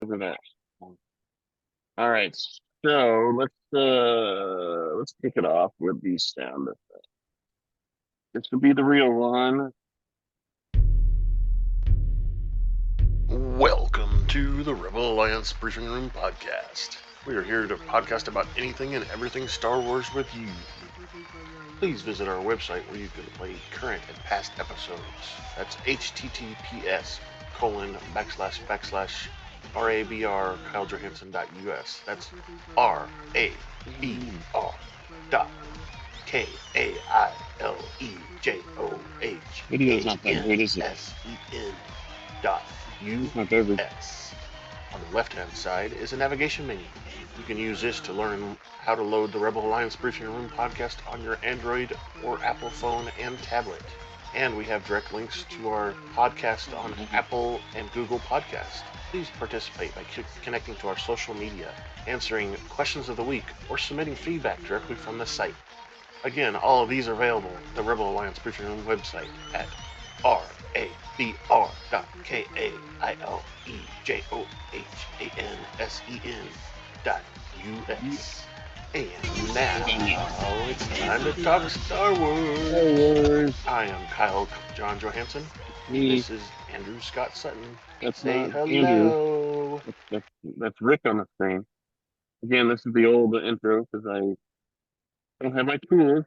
look at that. All right, so let's kick it off with the sound effect. This would be the real one. Welcome to the Rebel Alliance Briefing Room Podcast. We are here to podcast about anything and everything Star Wars with you. Please visit our website where you can play current and past episodes. That's https://RABR KyleJohansson.us. That's RABR dot KAILEJOHANSEN dot US. On the left-hand side is a navigation menu. You can use this to learn how to load the Rebel Alliance Briefing Room podcast on your Android or Apple phone and tablet. And we have direct links to our podcast on Apple and Google Podcast. Please participate by connecting to our social media, answering questions of the week, or submitting feedback directly from the site. Again, all of these are available at the Rebel Alliance Briefing Room website at RABR.KAILEJOHANSEN.US. And now it's time to talk Star Wars. I am Kyle John Johansson. This is Andrew Scott Sutton. Say hello. Andrew. That's Rick on the screen. Again, this is the old intro because I don't have my tools.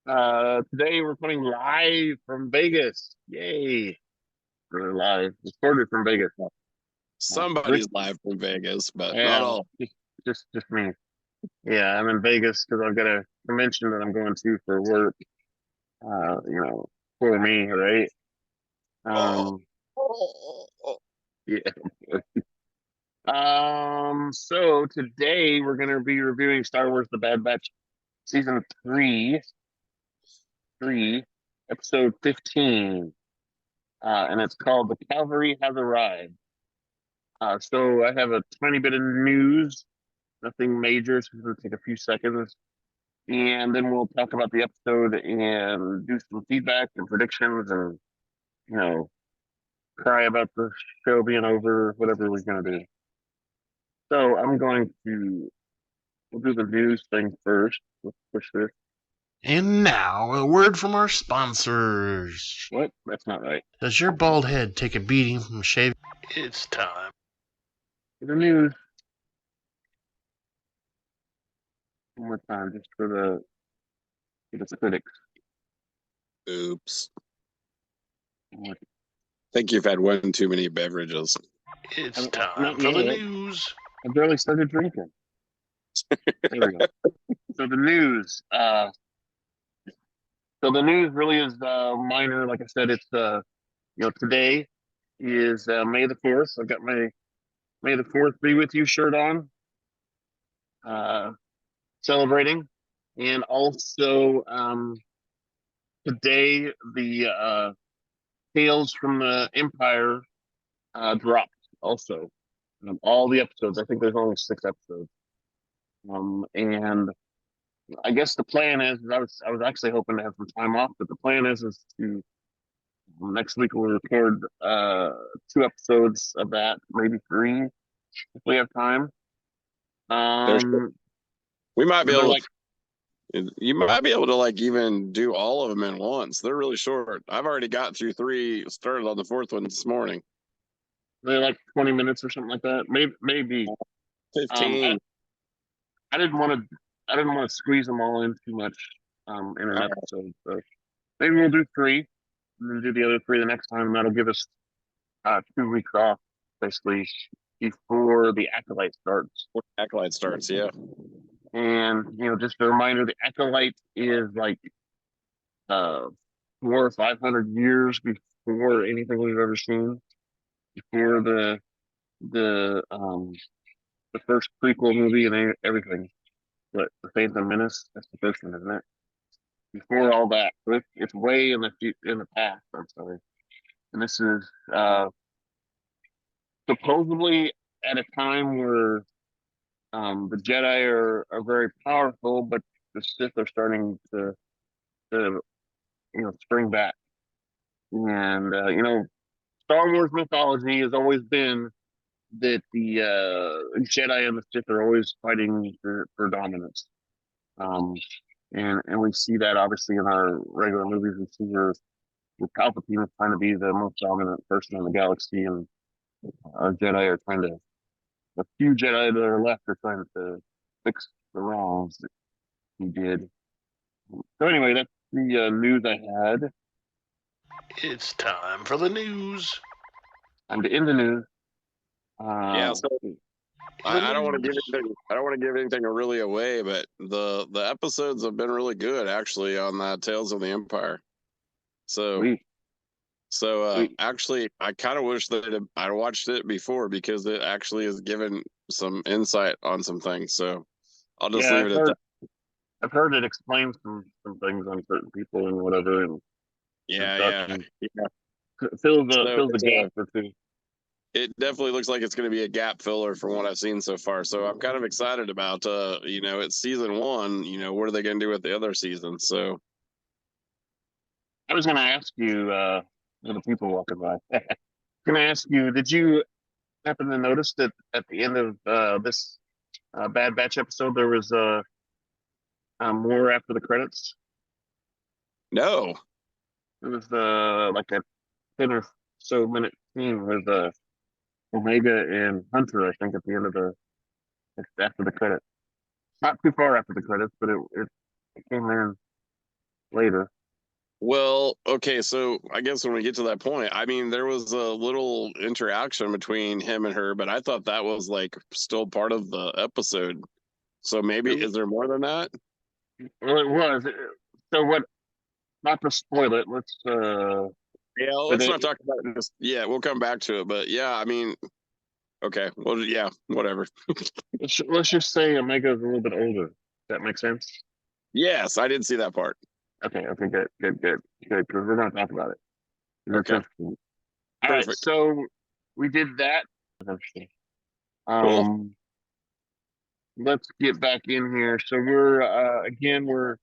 Today we're putting live from Vegas. Yay! We're live, recorded from Vegas. Somebody's live from Vegas, but not all. Just me. Yeah, I'm in Vegas because I've got a convention that I'm going to for work. For me, right? Yeah. So today we're gonna be reviewing Star Wars: The Bad Batch, season 3, episode 15. And it's called The Calvary Has Arrived. So I have a tiny bit of news, nothing major, so it's going to take a few seconds. And then we'll talk about the episode and do some feedback and predictions and, cry about the show being over, whatever we're going to do. So we'll do the news thing first. Let's push this. And now, a word from our sponsors. What? That's not right. Does your bald head take a beating from shaving? It's time. The news. One more time, just for the critics. Oops. I think you've had one too many beverages. It's time for the news. I barely started drinking. There we go. So the news. So the news really is minor. Like I said, it's today is May the 4th. I've got my May the 4th be with you shirt on. Celebrating. And also today the Tales from the Empire dropped also. All the episodes. I think there's only 6 episodes. And I guess the plan is I was actually hoping to have some time off, but the plan is to next week we'll record 2 episodes of that, maybe 3 if we have time. We might be able you might be able to even do all of them in once. They're really short. I've already got through 3, started on the 4th one this morning. They're like 20 minutes or something like that. Maybe 15. I didn't want to squeeze them all in too much in an episode. So maybe we'll do 3 and then do the other 3 the next time. And that'll give us 2 weeks off basically before the Acolyte starts. Yeah. And just a reminder, the Acolyte is like 400 or 500 years before anything we've ever seen, before the first prequel movie and everything. But The Phantom Menace, that's the first one, isn't it? Before all that, it's way in the past. I'm sorry. And this is supposedly at a time where the Jedi are very powerful, but the Sith are starting to spring back. And Star Wars mythology has always been that the Jedi and the Sith are always fighting for dominance. And we see that obviously in our regular movies. We see where Palpatine is trying to be the most dominant person in the galaxy, and our Jedi are trying to. The few Jedi that are left are trying to fix the wrongs that he did. So anyway, that's the news I had. It's time for the news. I'm to end the news. Yeah, so I don't want to give anything. I don't want to give anything really away, but the episodes have been really good actually on that Tales of the Empire. So Sweet. actually, I kind of wish that I watched it before because it actually has given some insight on some things. So I'll just leave it at that. I've heard it explains some things on certain people and whatever, and Yeah. Fill the gap or two. It definitely looks like it's going to be a gap filler from what I've seen so far. So I'm kind of excited about, it's season 1. What are they going to do with the other seasons? So I was going to ask you, the people walking by. Going to ask you, did you happen to notice that at the end of this Bad Batch episode there was more after the credits? No. It was like a 10 or so minute scene with Omega and Hunter, I think, at the end of after the credits. Not too far after the credits, but it came in later. Well, okay, so I guess when we get to that point, I mean, there was a little interaction between him and her, but I thought that was like still part of the episode. So maybe is there more than that? Well, it was. So what? Not to spoil it. Let's. Yeah, let's not talk about it. Yeah, we'll come back to it, but yeah, I mean, okay, well, yeah, whatever. let's just say Omega is a little bit older. That makes sense. Yes, I didn't see that part. Okay, good. Because we're going to talk about it. Okay. All right, so we did that. Interesting. Cool. Let's get back in here. So we're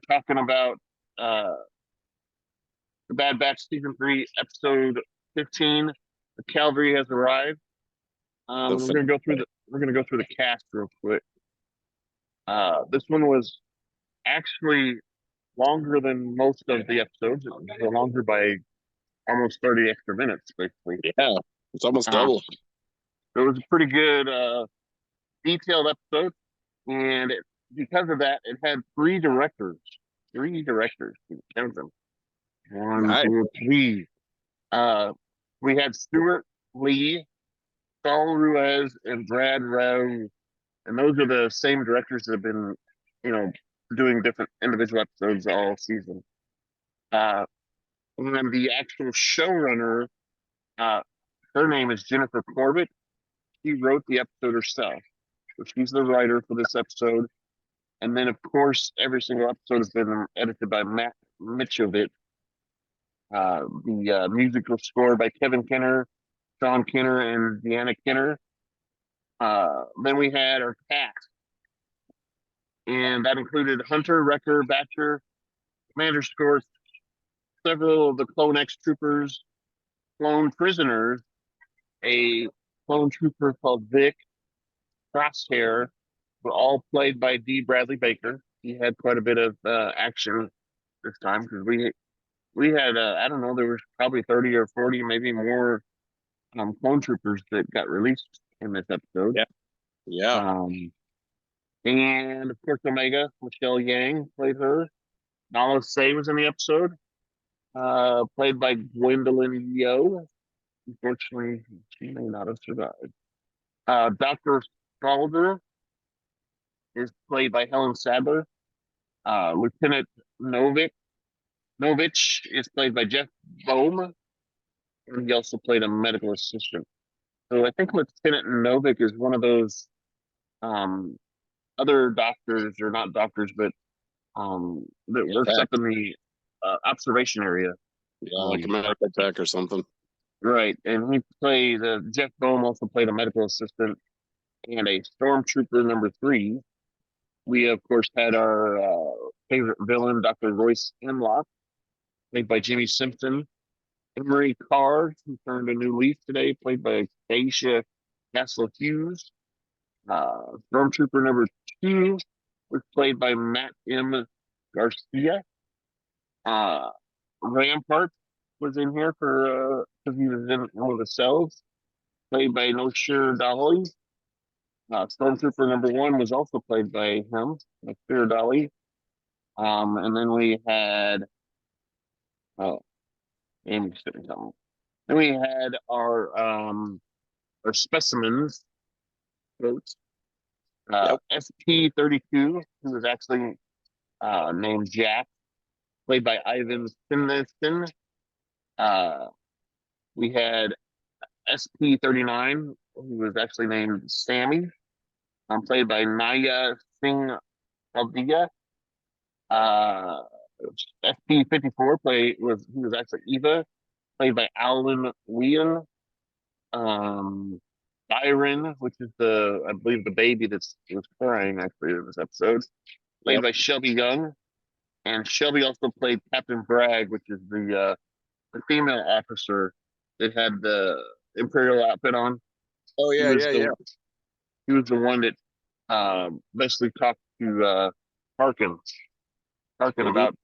talking about the Bad Batch season 3, episode 15. The Calvary has arrived. We're gonna go through the cast real quick. This one was actually longer than most of the episodes. It was longer by almost 30 extra minutes, basically. Yeah, it's almost double. It was a pretty good, detailed episode, and because of that, it had 3 directors. 3 directors. Count them. 1, 2, 3. We had Stewart Lee, Saul Ruiz, and Brad Rau, and those are the same directors that have been, doing different individual episodes all season. And the actual showrunner, her name is Jennifer Corbett. She wrote the episode herself, so she's the writer for this episode. And then, of course, every single episode has been edited by Matt Michnovetz. The music was scored by Kevin Kiner, Sean Kiner, and Deana Kiner. Then we had our cast, and that included Hunter, Wrecker, Batcher, Commander Scorch, several of the Clone X troopers, clone prisoners, a clone trooper called Vic, Crosshair, were all played by Dee Bradley Baker. He had quite a bit of action this time because we had I don't know, there was probably 30 or 40, maybe more clone troopers that got released in this episode. Yeah. And of course, Omega, Michelle Yang played her. Nala Se was in the episode, played by Gwendoline Yeo. Unfortunately, she may not have survived. Dr. Scalder is played by Helen Sadler. Lieutenant Novitz is played by Jeff Boehm, and he also played a medical assistant. So I think Lieutenant Novik is one of those other doctors, or not doctors, but that works up in the observation area. Yeah, like a medical tech or something. Right, and he played Jeff Boehm also played a medical assistant and a Stormtrooper number 3. We of course had our favorite villain, Dr. Royce Hemlock, played by Jimmi Simpson. Emery Carr, who turned a new leaf today, played by Acacia Castle Hughes. Stormtrooper number 2 was played by Matt M. Garcia. Rampart was in here for because he was in one of the cells, played by Nosher Dolly. Stormtrooper number 1 was also played by him, Nosher Dolly. And then we had Amy sitting down. Then we had our specimens folks. SP32, who was actually named Jack, played by Ivan Finlayson. We had SP39, who was actually named Sammy, played by Naya Singh Aldiga. SP54 he was actually Eva, played by Alan Whelan. Byron, which is I believe the baby was crying actually in this episode, played by Shelby Young. And Shelby also played Captain Bragg, which is the female officer that had the Imperial outfit on. Oh yeah, He was the one that basically talked to Harkin about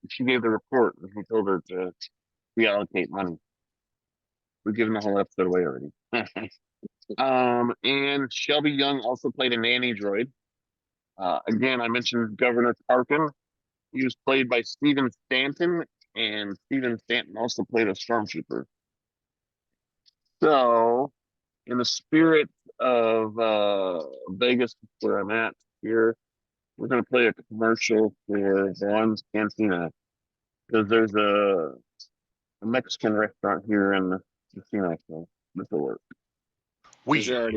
she gave the report and he told her to reallocate money. We're giving the whole episode away already. And Shelby Young also played a nanny droid. Again, I mentioned Governor Tarkin. He was played by Stephen Stanton, and Stephen Stanton also played a stormtrooper. So, in the spirit of Vegas, where I'm at here, we're going to play a commercial for Juan's Cantina, because there's a Mexican restaurant here in the casino, so this will work. We are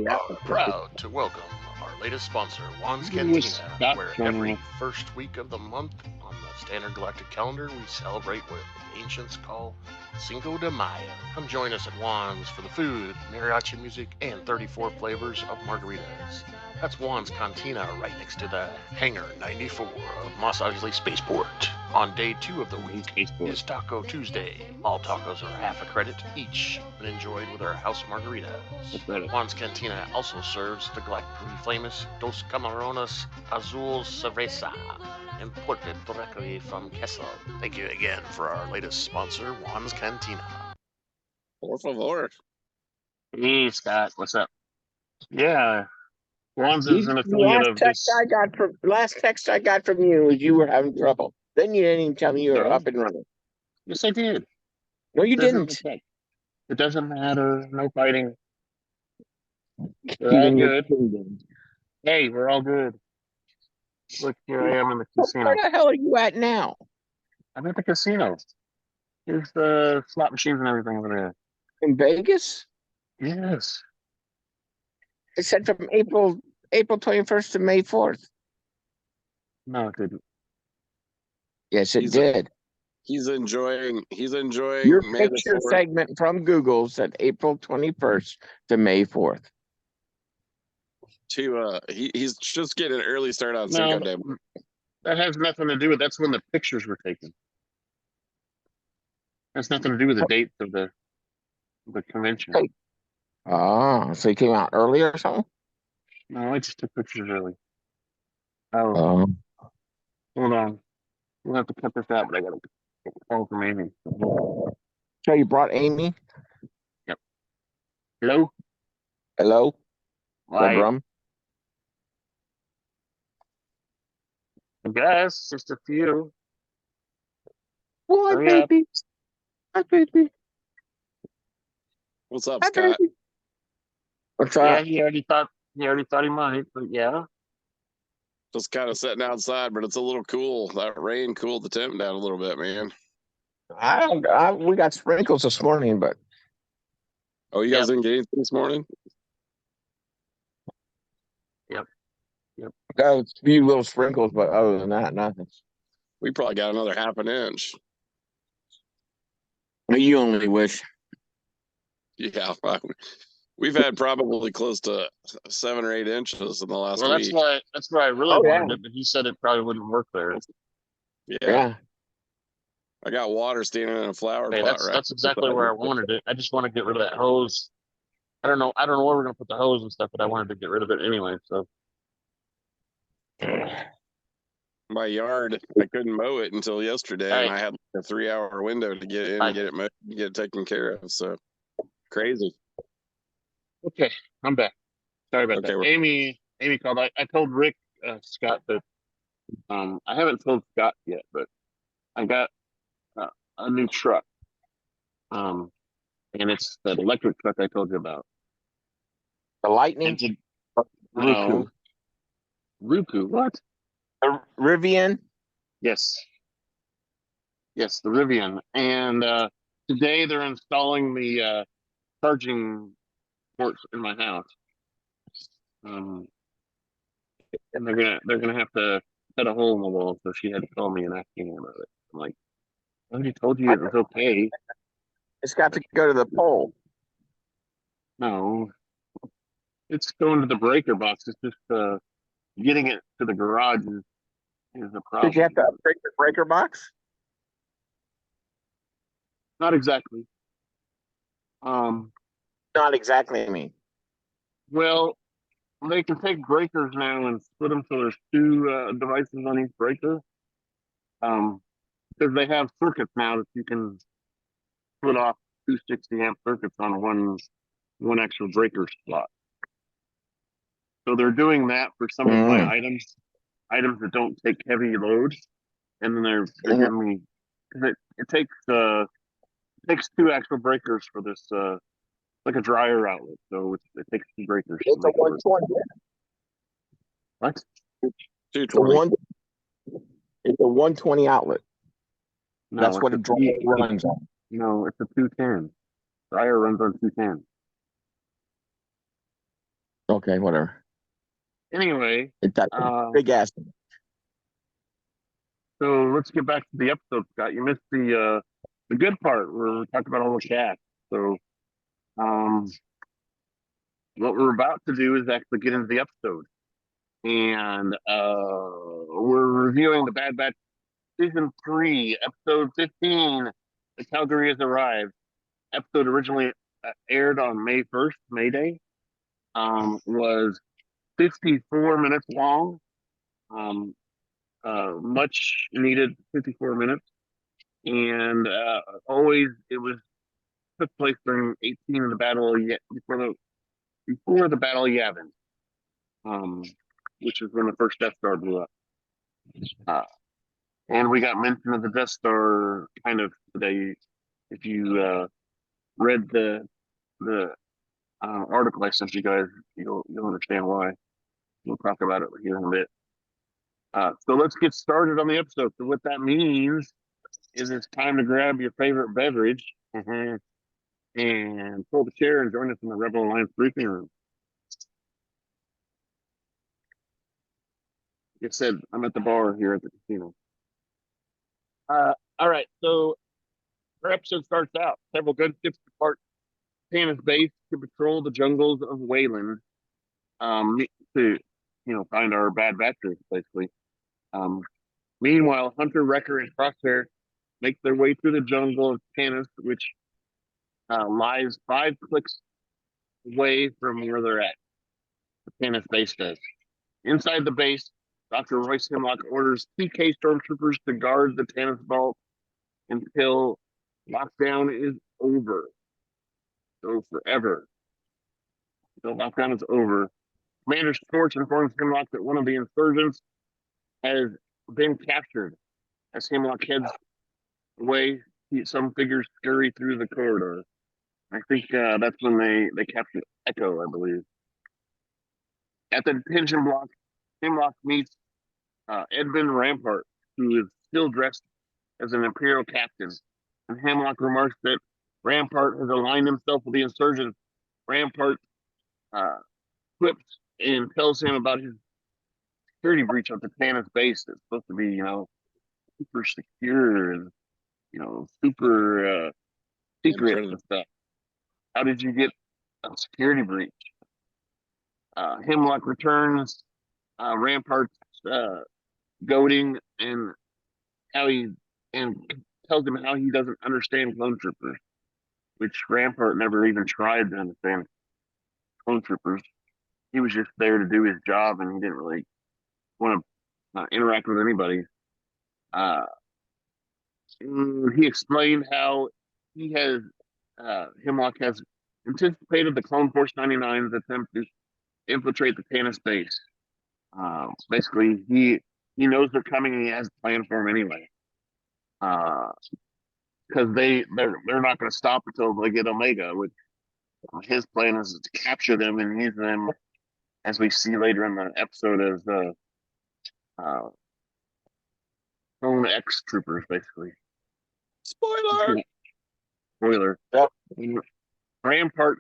proud to welcome our latest sponsor, Juan's Cantina, where every first week of the month on the Standard Galactic calendar, we celebrate what the ancients call Cinco de Mayo. Come join us at Juan's for the food, mariachi music, and 34 flavors of margaritas. That's Juan's Cantina right next to the Hangar 94 of Mos Eisley Spaceport. On day 2 of the week is Taco Tuesday. All tacos are half a credit each and enjoyed with our house margaritas. Juan's Cantina also serves the galactically famous Dos Camarones Azul Cerveza, imported directly from Kessel. Thank you again for our latest sponsor, Juan's Cantina. Por favor. Hey, Scott, what's up? Yeah, Juan's is an affiliate of this. Last text I got from you was you were having trouble. Then you didn't even tell me you were up and running. Yes, I did. No, you didn't. It doesn't matter. No fighting. We're all good. Hey, we're all good. Look, here I am in the casino. Where the hell are you at now? I'm at the casino. Here's the slot machines and everything over there. In Vegas? Yes. It said from April 21st to May 4th. No, it didn't. Yes, it did. He's enjoying your picture segment from Google said April 21st to May 4th. He's just getting an early start on Cinco Day. That has nothing to do with. That's when the pictures were taken. That's nothing to do with the dates of the convention. Hey. Oh, so he came out early or something? No, I just took pictures early. Oh, hold on. We'll have to cut this out, but I got a call from Amy. So you brought Amy? Yep. Hello? Hello? Why? Rum? I guess just a few. What, baby? Hi, baby. What's up, Scott? Baby. What's up? Yeah, he already thought he might, but yeah. Just kind of sitting outside, but it's a little cool. That rain cooled the temp down a little bit, man. We got sprinkles this morning, but. Oh, you guys didn't get anything this morning? Yep. Got a few little sprinkles, but other than that, nothing. We probably got another half an inch. You only wish. Yeah, we've had probably close to 7 or 8 inches in the last week. That's why I really wanted it, but he said it probably wouldn't work there. Yeah. I got water standing in a flower pot. That's exactly where I wanted it. I just want to get rid of that hose. I don't know where we're gonna put the hose and stuff, but I wanted to get rid of it anyway. So My yard, I couldn't mow it until yesterday, and Right. I had like a 3-hour window to get in Right. and get it mowed, get it taken care of. So crazy. okay, I'm back. Sorry about Okay, that. Amy called. I told Rick Scott that I haven't told Scott yet, but I got a new truck. And it's that electric truck I told you about. The Lightning, It's a Roku. Roku, what? the Rivian. Yes. Yes, the Rivian. And today they're installing the charging ports in my house. And they're gonna have to cut a hole in the wall, so she had to call me and ask me about it. I'm like, I already told you it was okay. It's got to go to the pole. No, it's going to the breaker box. It's just getting it to the garage is a problem. Did you have to upgrade the breaker box? Not exactly. Not exactly. I mean, Well, they can take breakers now and split them so there's two devices on each breaker. Because they have circuits now that you can split off 260 amp circuits on one extra breaker slot. So they're doing that for some of my items that don't take heavy load, and then they're giving me because it takes two actual breakers for this like a dryer outlet, so it takes two breakers. it's a 120. What? The 220. one. It's a 120 outlet. No, That's it's what a a dryer runs on. No, it's a 210. Dryer runs on 210. Okay, whatever. Anyway, It's that big ass. so let's get back to the episode, Scott. You missed the good part where we talked about all the cats. So what we're about to do is actually get into the episode. And we're reviewing the Bad Batch Season 3, Episode 15, The Calgary Has Arrived. Episode originally aired on May 1st, May Day. Was 54 minutes long. Much needed 54 minutes. And always it was took place during 18 of the Battle of before the Battle of Yavin, which is when the first Death Star blew up. And we got mention of the Death Star kind of today. If you read the article I sent you guys, you'll understand why. We'll talk about it here in a bit. So let's get started on the episode. So what that means is it's time to grab your favorite beverage and pull the chair and join us in the Rebel Alliance briefing room. Like I said, I'm at the bar here at the casino. All right, so our episode starts out. Several gunships depart Tana's base to patrol the jungles of Wayland to find our bad batchers, basically. Meanwhile, Hunter, Wrecker, and Crosshair make their way through the jungle of Tanis, which lies 5 clicks away from where they're at. The Tanis base does. Inside the base, Dr. Royce Hemlock orders PK stormtroopers to guard the Tanis vault until lockdown is over. So forever. Until lockdown is over. Commander Scorch informs Hemlock that one of the insurgents has been captured. As Hemlock heads away, some figures scurry through the corridor. I think that's when they captured Echo, I believe. At the detention block, Hemlock meets Edmund Rampart, who is still dressed as an Imperial captain. And Hemlock remarks that Rampart has aligned himself with the insurgents. Rampart quips and tells him about his security breach of the Tanis base that's supposed to be, super secure and, super secret and stuff. How did you get a security breach? Hemlock returns Rampart's goading and tells him how he doesn't understand clone troopers, which Rampart never even tried to understand. Stormtroopers. He was just there to do his job, and he didn't really want to interact with anybody. Uh, he explained how he has Hemlock has anticipated the Clone Force 99's attempt to infiltrate the Tanis base. Basically, he knows they're coming, and he has a plan for them anyway. Because they're not going to stop until they get Omega. Which his plan is to capture them and use them, as we see later in the episode, as the Clone X troopers, basically. Spoiler. Spoiler. Yep. Rampart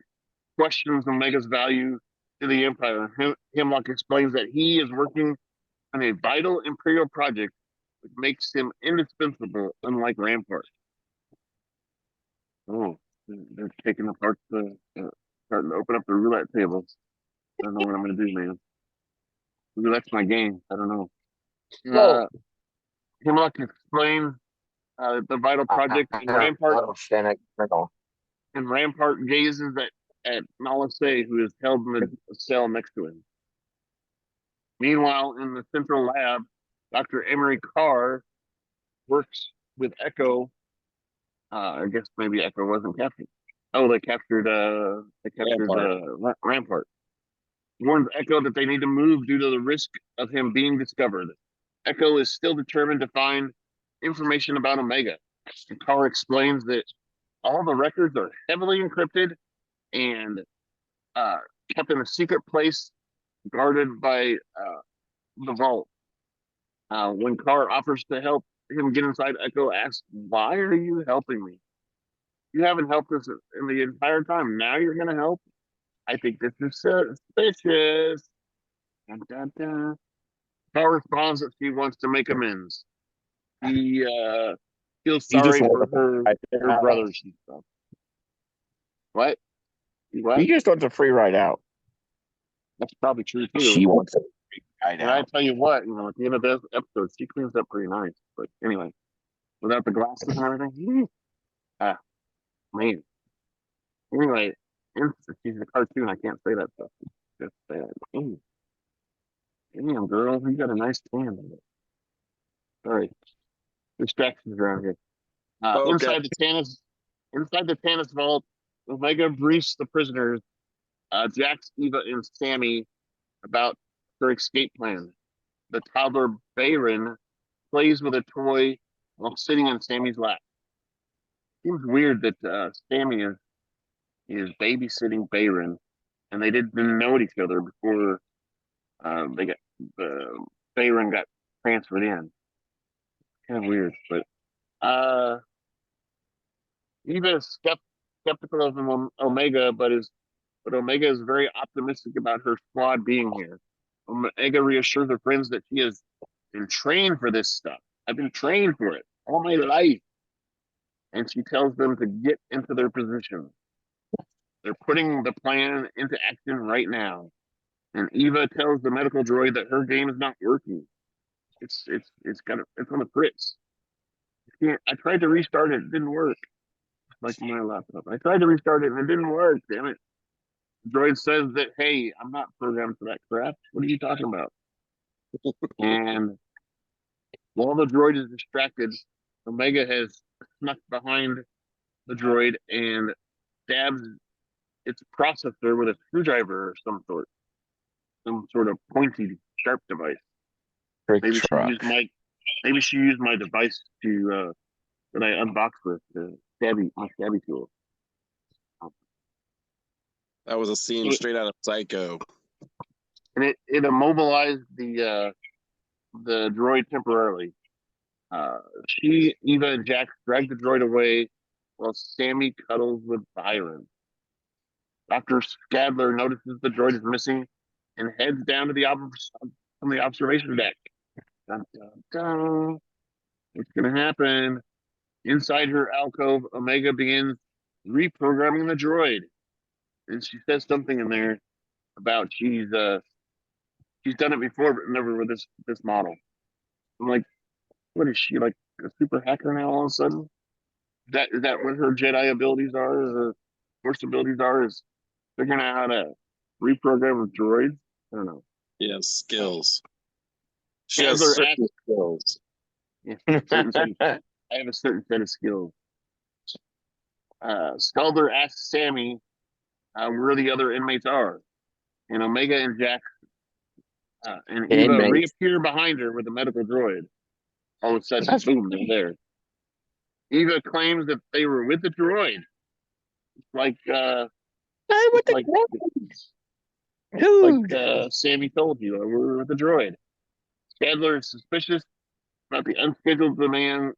questions Omega's value to the Empire. Hemlock explains that he is working on a vital Imperial project which makes him indispensable, unlike Rampart. Oh, they're taking apart starting to open up the roulette tables. I don't know what I'm going to do, man. Roulette's my game. I don't know. Hemlock explains the vital project, and Rampart gazes at Nala Se, who is held in the cell next to him. Meanwhile, in the central lab, Dr. Emery Carr works with Echo. I guess maybe Echo wasn't captured. Oh, they captured Rampart. Warns Echo that they need to move due to the risk of him being discovered. Echo is still determined to find information about Omega. And Carr explains that all the records are heavily encrypted and kept in a secret place, guarded by the vault. When Carr offers to help him get inside, Echo asks, "Why are you helping me? You haven't helped us in the entire time. Now you're going to help? I think this is suspicious." Dun, dun, dun. Carr responds that she wants to make amends. He feels sorry for her brothers and stuff. What? He just wants a free ride out. That's probably true too. She wants a free ride and out. I tell you what, at the end of this episode, she cleans up pretty nice. But anyway, without the glasses and everything, man. Anyway, she's a cartoon. I can't say that stuff. Just say that. Damn, girl, you got a nice tan. Sorry, distractions around here. Okay. Inside the Tanis vault, Omega briefs the prisoners, Jax, Eva, and Sammy, about her escape plan. The toddler Bayron plays with a toy while sitting on Sammy's lap. Seems weird that Sammy is babysitting Bayron, and they didn't know each other before Bayron got transferred in. Kind of weird, but Eva is skeptical of Omega, but Omega is very optimistic about her squad being here. Omega reassures her friends that she has been trained for this stuff. I've been trained for it all my life. And she tells them to get into their position. They're putting the plan into action right now. And Eva tells the medical droid that her game is not working. It's on the fritz. I tried to restart it didn't work. Like my laptop. I tried to restart it and it didn't work. Damn it. The droid says that, hey, I'm not programmed for that crap. What are you talking about? And while the droid is distracted, Omega has snuck behind the droid and stabs its processor with a screwdriver or some sort of pointy, sharp device. Maybe she used my device to that I unboxed with my stabby tool. That was a scene straight out of Psycho. And it immobilized the droid temporarily. Eva and Jax drag the droid away while Sammy cuddles with Byron. Dr. Scalder notices the droid is missing and heads down to the observation deck. Dun, dun, dun. What's going to happen? Inside her alcove, Omega begins reprogramming the droid. And she says something in there about she's done it before, but never with this model. I'm like, what is she, like a super hacker now all of a sudden? Is that what her Jedi abilities are, or her Force abilities are, is figuring out how to reprogram of droids. I don't know. Yeah, skills. She has Sadler certain asks, skills. I have a certain set of skills. Scalder asks Sammy where the other inmates are, and Omega and Jack and Eva Inmates. reappear behind her with a medical droid. All of a sudden, boom, they're there. Eva claims that they were with the droid. Like With the like dude. Sammy told you, we're with the droid. Sadler is suspicious about the unscheduled demand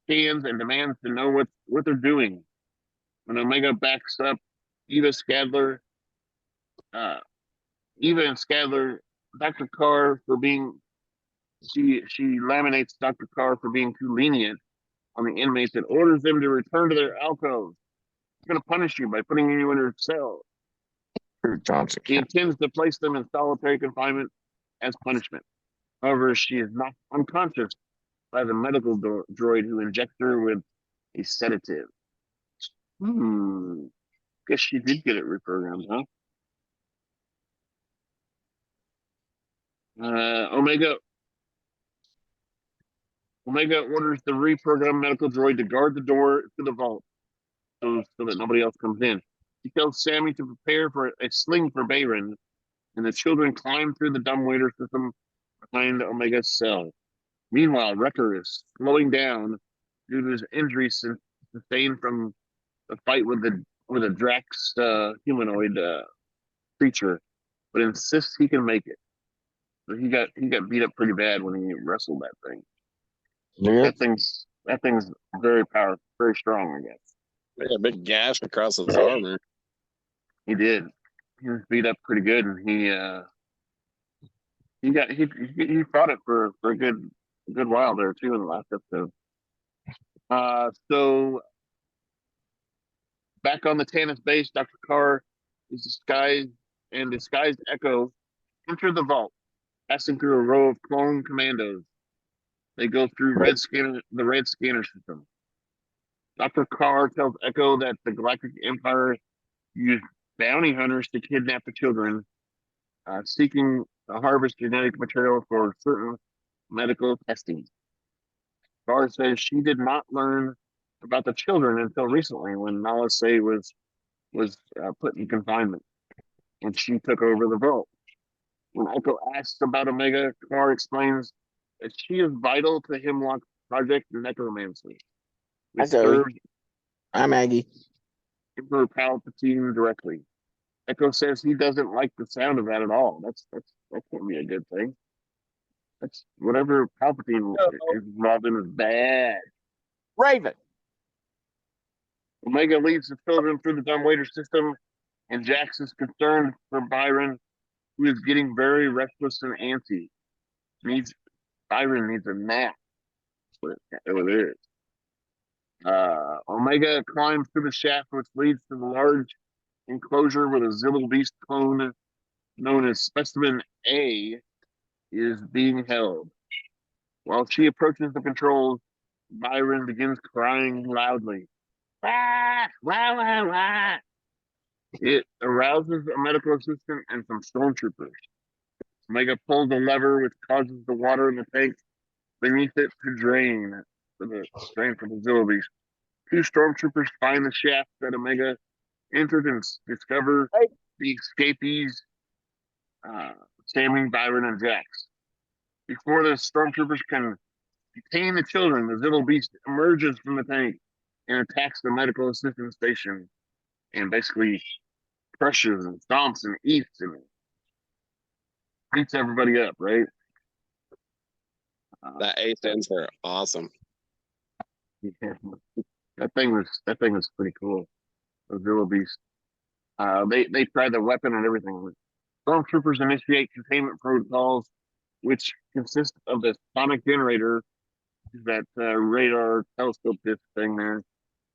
scans and demands to know what they're doing. When Omega backs up Eva Scadler, Eva and Scadler, Dr. Carr for being she laminates Dr. Carr for being too lenient on the inmates and orders them to return to their alcoves. I'm going to punish you by putting you in your cell. Johnson. He intends to place them in solitary confinement as punishment. However, she is knocked unconscious by the medical droid who injects her with a sedative. Guess she did get it reprogrammed, huh? Omega orders the reprogrammed medical droid to guard the door to the vault so that nobody else comes in. He tells Sammy to prepare for a sling for Bayron, and the children climb through the dumbwaiter system behind Omega's cell. Meanwhile, Wrecker is slowing down due to his injuries sustained from the fight with a Drax humanoid creature, but insists he can make it. But he got beat up pretty bad when he wrestled that thing. Yeah. That thing's very powerful, very strong, I guess. Yeah, a big gash across his armor. He did. He was beat up pretty good, and he fought it for a good while there too in the last episode. So back on the Tanis base, Dr. Carr is disguised Echo enter the vault, passing through a row of clone commandos. They go through the red scanner system. Dr. Carr tells Echo that the Galactic Empire used bounty hunters to kidnap the children, seeking to harvest genetic material for certain medical testing. Carr says she did not learn about the children until recently when Nala Se was put in confinement, and she took over the vault. When Echo asks about Omega, Carr explains that she is vital to Hemlock's project necromancy. I'm Maggie. Emperor Palpatine directly. Echo says he doesn't like the sound of that at all. That can't be a good thing. That's whatever Palpatine is involved in is bad. Raven. Omega leads the children through the dumbwaiter system, and Jax is concerned for Byron, who is getting very restless and antsy. Byron needs a nap. Whatever it is. Omega climbs through the shaft, which leads to the large enclosure where the Zillo Beast clone known as Specimen A is being held. While she approaches the controls, Byron begins crying loudly. Wah, wah, wah, wah. It arouses a medical assistant and some stormtroopers. Omega pulls a lever which causes the water in the tank beneath it to drain from the Zillo Beast. Two stormtroopers find the shaft that Omega entered and discover the escapees, Sammy, Byron, and Jax. Before the stormtroopers can detain the children, the Zillo Beast emerges from the tank and attacks the medical assistant station and basically crushes and stomps and eats and beats everybody up, right? That A stands for awesome. Yeah. That thing was pretty cool. The Zillo Beast. They tried the weapon and everything. Stormtroopers initiate containment protocols, which consist of the sonic generator, that radar telescope disc thing there.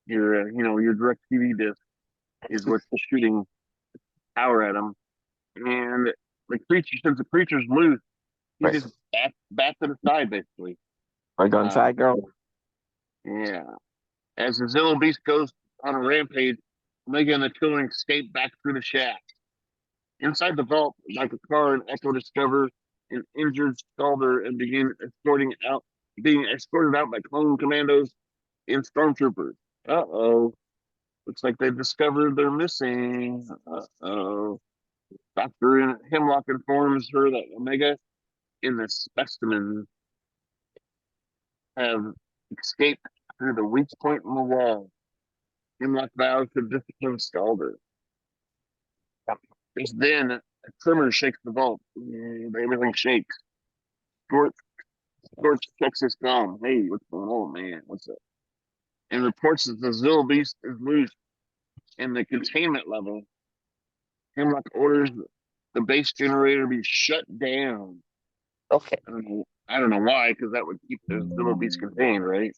Your direct TV disc is what's shooting power at them. And since the creature's loose, he just bats to the side, basically. Like on side girl. Yeah. As the Zillo Beast goes on a rampage, Omega and the children escape back through the shaft. Inside the vault, Dr. Carr and Echo discover an injured Scalder and being escorted out by clone commandos and stormtroopers. Uh-oh. Looks like they've discovered they're missing. Uh-oh. Dr. Hemlock informs her that Omega and the specimen have escaped through the weak point in the wall. Hemlock vows to discipline Scalder. Just then, a tremor shakes the vault. Everything shakes. Scorch checks his phone. Hey, what's going on, man? What's up? And reports that the Zill Beast is loose in the containment level. Hemlock orders the base generator be shut down. Okay. I don't know why, because that would keep the Zill Beast contained, right?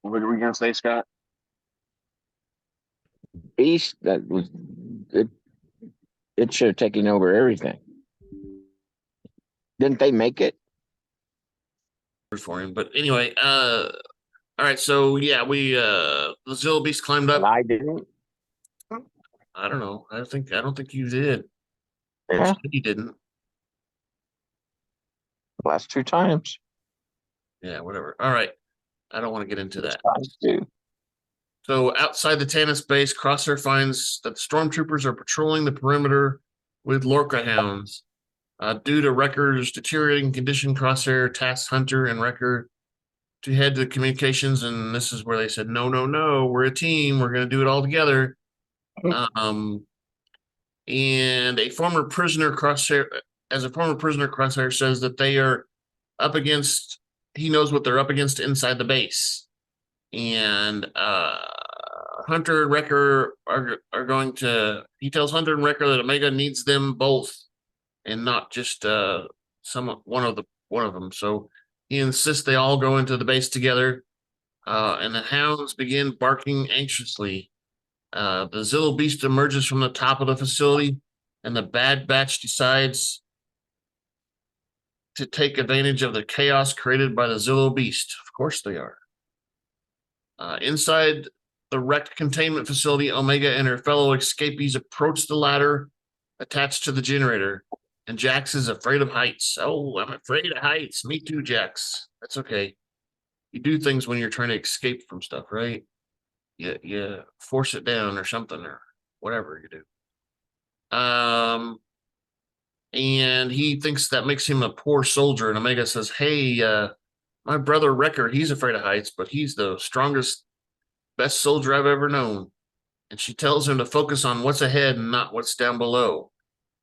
What are we gonna say, Scott? Beast, that was it should have taken over everything. Didn't they make it? For him, but anyway, all right, so yeah, we the Zill Beast climbed up. I didn't. I don't know. I don't think you did. Yeah. You didn't. Last 2 times. Yeah, whatever. All right. I don't want to get into that. Too. So outside the Tanis base, Crosshair finds that the stormtroopers are patrolling the perimeter with Lorca hounds. Due to Wrecker's deteriorating condition, Crosshair tasks Hunter and Wrecker to head to the communications, and this is where they said, no, we're a team. We're going to do it all together. And a former prisoner, Crosshair says that they are up against, he knows what they're up against inside the base. And Hunter and Wrecker are going to, he tells Hunter and Wrecker that Omega needs them both and not just one of them. So he insists they all go into the base together, and the hounds begin barking anxiously. The Zill Beast emerges from the top of the facility, and the Bad Batch decides to take advantage of the chaos created by the Zill Beast. Of course they are. Inside the wrecked containment facility, Omega and her fellow escapees approach the ladder attached to the generator, and Jax is afraid of heights. Oh, I'm afraid of heights. Me too, Jax. That's okay. You do things when you're trying to escape from stuff, right? You force it down or something or whatever you do. And he thinks that makes him a poor soldier. And Omega says, hey, my brother Wrecker, he's afraid of heights, but he's the strongest, best soldier I've ever known. And she tells him to focus on what's ahead and not what's down below.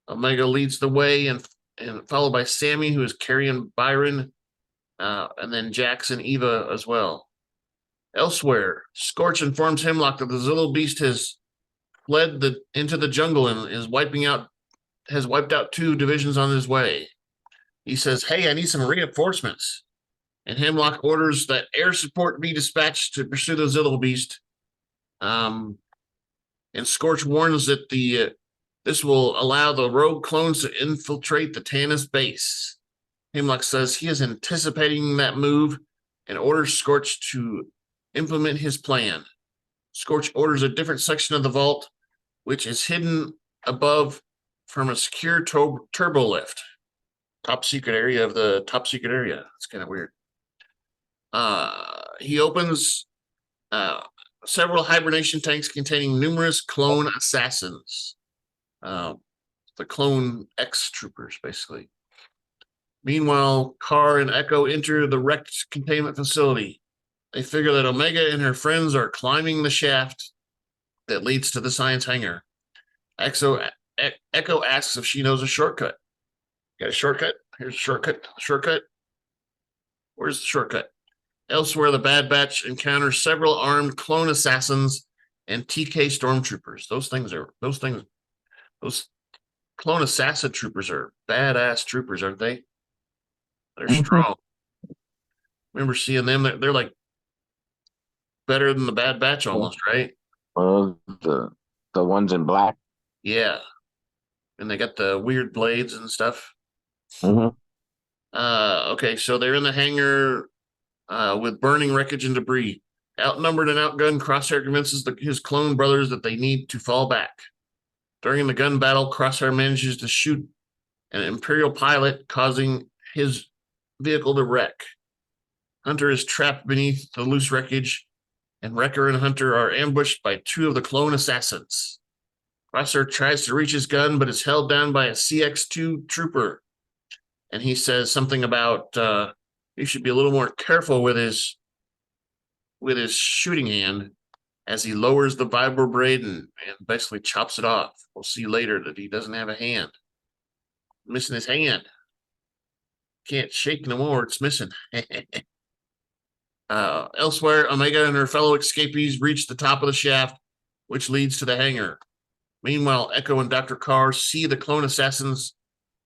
Omega leads the way, and followed by Sammy, who is carrying Byron, and then Jax and Eva as well. Elsewhere, Scorch informs Hemlock that the Zill Beast has fled into the jungle and has wiped out 2 divisions on his way. He says, hey, I need some reinforcements. And Hemlock orders that air support be dispatched to pursue the Zill Beast. And Scorch warns that this will allow the rogue clones to infiltrate the Tanis base. Hemlock says he is anticipating that move and orders Scorch to implement his plan. Scorch orders a different section of the vault, which is hidden above from a secure turbo lift. Top secret area of the top secret area. It's kind of weird. He opens several hibernation tanks containing numerous clone assassins. The clone X troopers, basically. Meanwhile, Carr and Echo enter the wrecked containment facility. They figure that Omega and her friends are climbing the shaft that leads to the science hangar. Echo asks if she knows a shortcut. Got a shortcut? Here's a shortcut. Shortcut? Where's the shortcut? Elsewhere, the Bad Batch encounters several armed clone assassins and TK stormtroopers. Those clone assassin troopers are badass troopers, aren't they? They're strong. Remember seeing them? They're like better than the Bad Batch almost, right? Well, the ones in black. Yeah. And they got the weird blades and stuff. Mm-hmm. Okay, so they're in the hangar with burning wreckage and debris. Outnumbered and outgunned, Crosshair convinces his clone brothers that they need to fall back. During the gun battle, Crosshair manages to shoot an Imperial pilot, causing his vehicle to wreck. Hunter is trapped beneath the loose wreckage, and Wrecker and Hunter are ambushed by two of the clone assassins. Crosshair tries to reach his gun, but is held down by a CX-2 trooper. And he says something about he should be a little more careful with his shooting hand as he lowers the vibro blade and basically chops it off. We'll see later that he doesn't have a hand. Missing his hand. Can't shake no more. It's missing. Elsewhere, Omega and her fellow escapees reach the top of the shaft, which leads to the hangar. Meanwhile, Echo and Dr. Carr see the clone assassins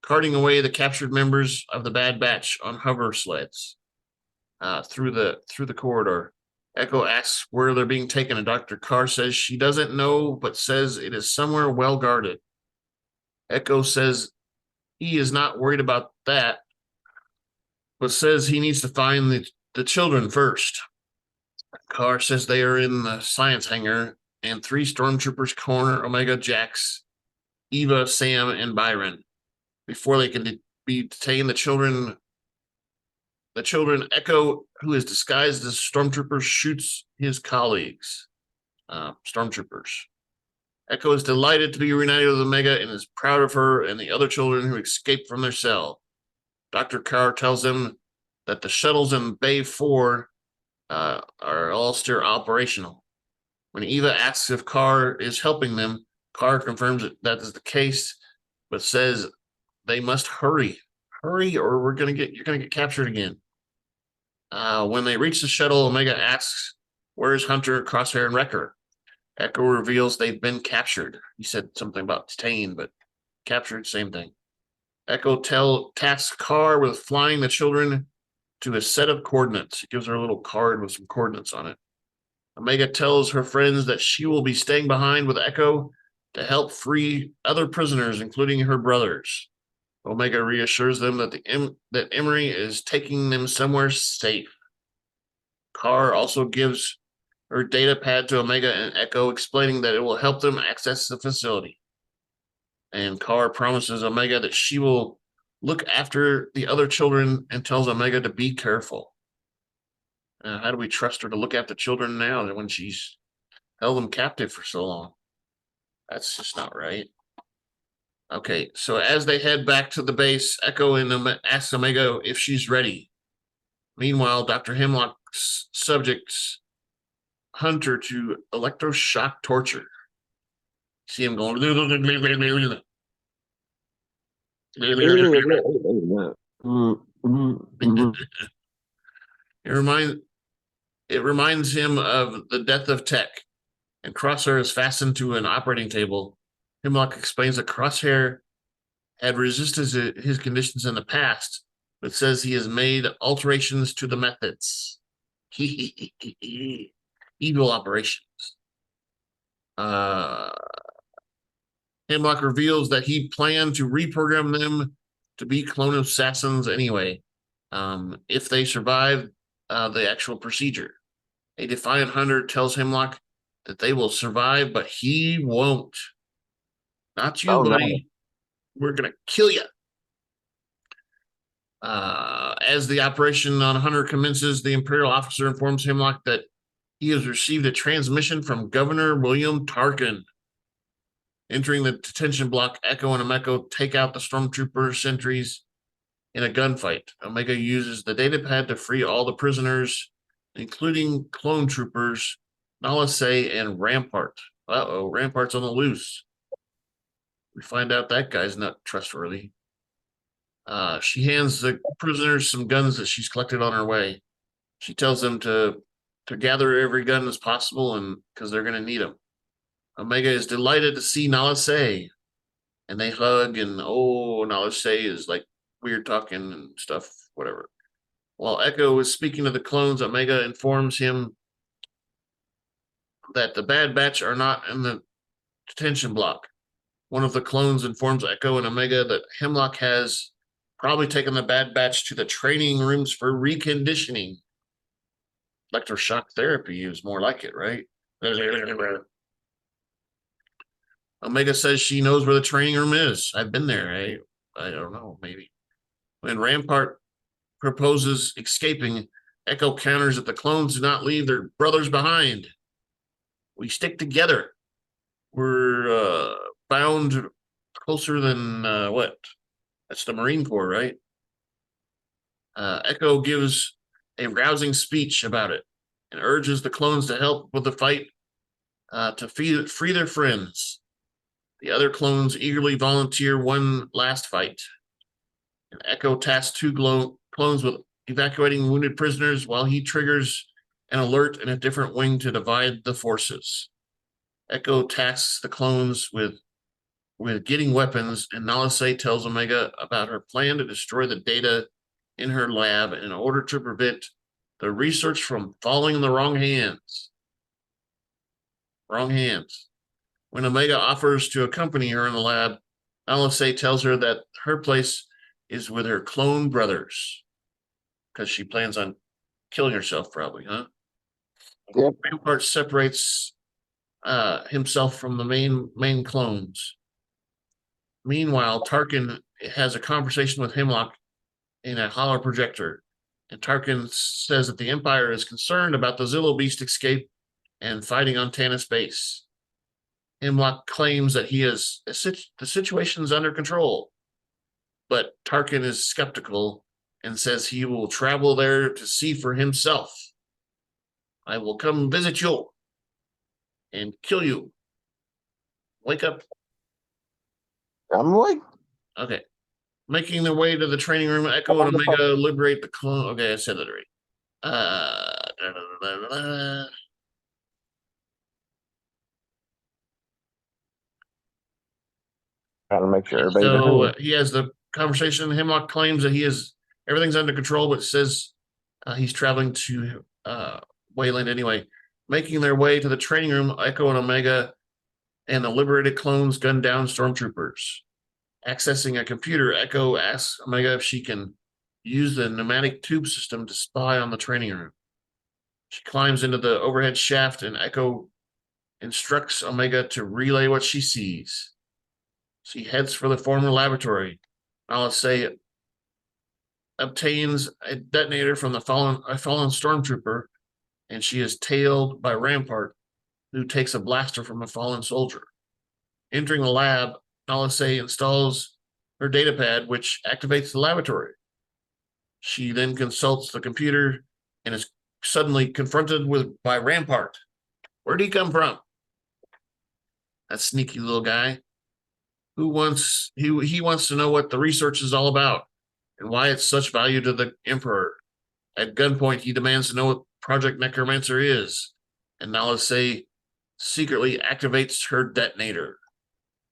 carting away the captured members of the Bad Batch on hover sleds through the corridor. Echo asks where they're being taken, and Dr. Carr says she doesn't know, but says it is somewhere well guarded. Echo says he is not worried about that, but says he needs to find the children first. Carr says they are in the science hangar, and 3 stormtroopers corner Omega, Jax, Eva, Sam, and Byron. Before they can be detained, the children, Echo, who is disguised as stormtroopers, shoots his colleagues, stormtroopers. Echo is delighted to be reunited with Omega and is proud of her and the other children who escaped from their cell. Dr. Carr tells them that the shuttles in Bay 4 are all still operational. When Eva asks if Carr is helping them, Carr confirms that is the case, but says they must hurry, or you're gonna get captured again. When they reach the shuttle, Omega asks, "Where's Hunter, Crosshair, and Wrecker?" Echo reveals they've been captured. He said something about detained, but captured, same thing. Echo tasks Carr with flying the children to a set of coordinates. He gives her a little card with some coordinates on it. Omega tells her friends that she will be staying behind with Echo to help free other prisoners, including her brothers. Omega reassures them that Emery is taking them somewhere safe. Carr also gives her data pad to Omega and Echo, explaining that it will help them access the facility. And Carr promises Omega that she will look after the other children and tells Omega to be careful. How do we trust her to look after children now when she's held them captive for so long? That's just not right. Okay, so as they head back to the base, Echo asks Omega if she's ready. Meanwhile, Dr. Hemlock subjects Hunter to electroshock torture. See him going. It reminds him of the death of Tech, and Crosshair is fastened to an operating table. Hemlock explains that Crosshair had resisted his conditions in the past, but says he has made alterations to the methods. Evil operations. Hemlock reveals that he planned to reprogram them to be clone assassins anyway, if they survive the actual procedure. A defiant Hunter tells Hemlock that they will survive, but he won't. Not you, buddy. No. We're going to kill you. As the operation on Hunter commences, the Imperial officer informs Hemlock that he has received a transmission from Governor William Tarkin. Entering the detention block, Echo and Omega take out the Stormtrooper sentries in a gunfight. Omega uses the datapad to free all the prisoners, including clone troopers, Nala Se, and Rampart. Rampart's on the loose. We find out that guy's not trustworthy. She hands the prisoners some guns that she's collected on her way. She tells them to gather every gun as possible, and because they're going to need them. Omega is delighted to see Nala Se, and they hug, and Nala Se is like weird talking and stuff, whatever. While Echo is speaking to the clones, Omega informs him that the Bad Batch are not in the detention block. One of the clones informs Echo and Omega that Hemlock has probably taken the Bad Batch to the training rooms for reconditioning. electroshock therapy is more like it, right? Omega says she knows where the training room is. I've been there. I don't know, maybe. When Rampart proposes escaping, Echo counters that the clones do not leave their brothers behind. We stick together. We're bound closer than what? That's the Marine Corps, right? Echo gives a rousing speech about it and urges the clones to help with the fight to free their friends. The other clones eagerly volunteer one last fight. And Echo tasks two clones with evacuating wounded prisoners while he triggers an alert in a different wing to divide the forces. Echo tasks the clones with getting weapons, and Nalase tells Omega about her plan to destroy the data in her lab in order to prevent the research from falling in the wrong hands. Wrong hands. When Omega offers to accompany her in the lab, Nalase tells her that her place is with her clone brothers, because she plans on killing herself, probably, huh? Yep. Rampart separates himself from the main clones. Meanwhile, Tarkin has a conversation with Hemlock in a hollow projector, and Tarkin says that the Empire is concerned about the Zillo Beast escape and fighting on Tanis base. Hemlock claims that the situation is under control, but Tarkin is skeptical and says he will travel there to see for himself. I will come visit you and kill you. Wake up. I'm like, Okay. Making their way to the training room, Echo and Omega liberate the clone. Okay, I said that already. trying to make sure everybody's So he has the conversation. Hemlock claims that everything's under control, but says he's traveling to Wayland anyway. Making their way to the training room, Echo and Omega and the liberated clones gun down stormtroopers. Accessing a computer, Echo asks Omega if she can use the pneumatic tube system to spy on the training room. She climbs into the overhead shaft, and Echo instructs Omega to relay what she sees. She heads for the former laboratory. Nalase obtains a detonator from a fallen stormtrooper, and she is tailed by Rampart, who takes a blaster from a fallen soldier. Entering the lab, Nalase installs her datapad, which activates the laboratory. She then consults the computer and is suddenly confronted by Rampart. Where'd he come from? That sneaky little guy. He wants to know what the research is all about and why it's such value to the Emperor. At gunpoint, he demands to know what Project Necromancer is, and Nalase secretly activates her detonator.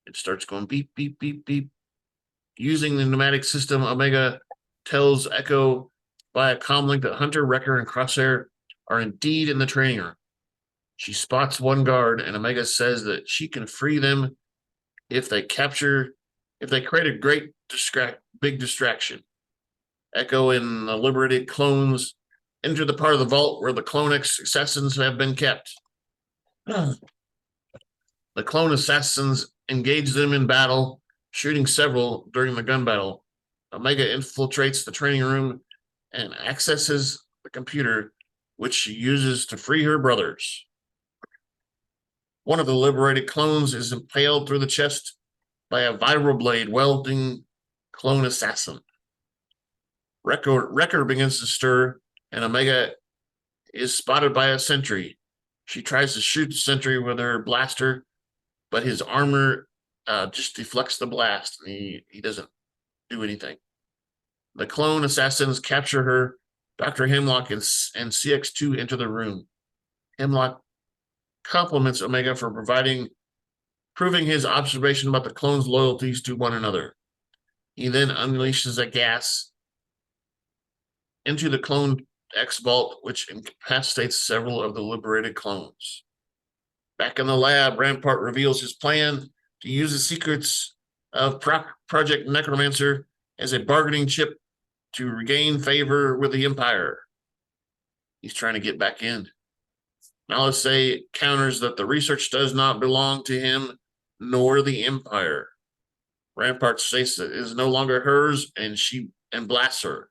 It starts going beep, beep, beep, beep. Using the pneumatic system, Omega tells Echo via comlink that Hunter, Wrecker, and Crosshair are indeed in the training room. She spots one guard, and Omega says that she can free them if they create a great big distraction. Echo and the liberated clones enter the part of the vault where the Clone assassins have been kept. The clone assassins engage them in battle, shooting several during the gun battle. Omega infiltrates the training room and accesses the computer, which she uses to free her brothers. One of the liberated clones is impaled through the chest by a vibroblade welding clone assassin. Wrecker begins to stir, and Omega is spotted by a sentry. She tries to shoot the sentry with her blaster, but his armor just deflects the blast, and he doesn't do anything. The clone assassins capture her. Dr. Hemlock and CX2 enter the room. Hemlock compliments Omega for proving his observation about the clones' loyalties to one another. He then unleashes a gas into the clone X vault, which incapacitates several of the liberated clones. Back in the lab, Rampart reveals his plan to use the secrets of Project Necromancer as a bargaining chip to regain favor with the Empire. He's trying to get back in. Malissé counters that the research does not belong to him nor the Empire. Rampart states that it is no longer hers and blasts her.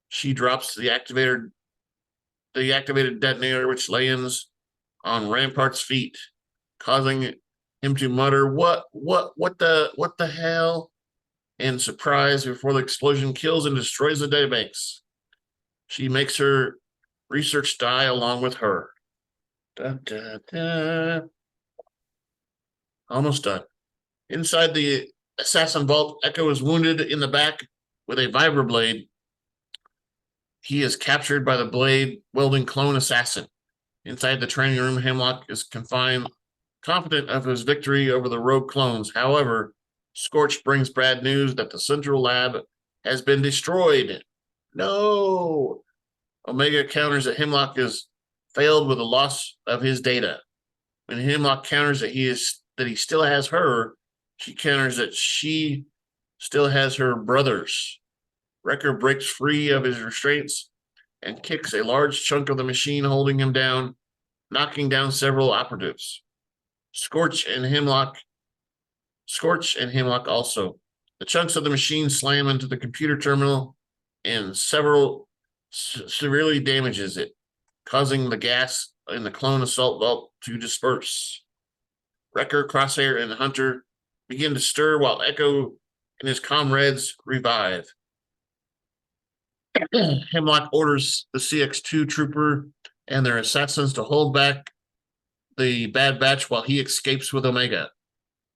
She drops the activated detonator, which lands on Rampart's feet, causing him to mutter, what the hell? In surprise before the explosion kills and destroys the databanks. She makes her research die along with her. Dun, dun, dun. Almost done. Inside the assassin vault, Echo is wounded in the back with a vibroblade. He is captured by the blade welding clone assassin. Inside the training room, Hemlock is confined, confident of his victory over the rogue clones. However, Scorch brings Brad news that the central lab has been destroyed. No! Omega counters that Hemlock has failed with the loss of his data. When Hemlock counters that he still has her, she counters that she still has her brothers. Wrecker breaks free of his restraints and kicks a large chunk of the machine holding him down, knocking down several operatives. Scorch and Hemlock also. The chunks of the machine slam into the computer terminal and severely damages it, causing the gas in the clone assault vault to disperse. Wrecker, Crosshair, and Hunter begin to stir while Echo and his comrades revive. Hemlock orders the CX-2 trooper and their assassins to hold back the Bad Batch while he escapes with Omega.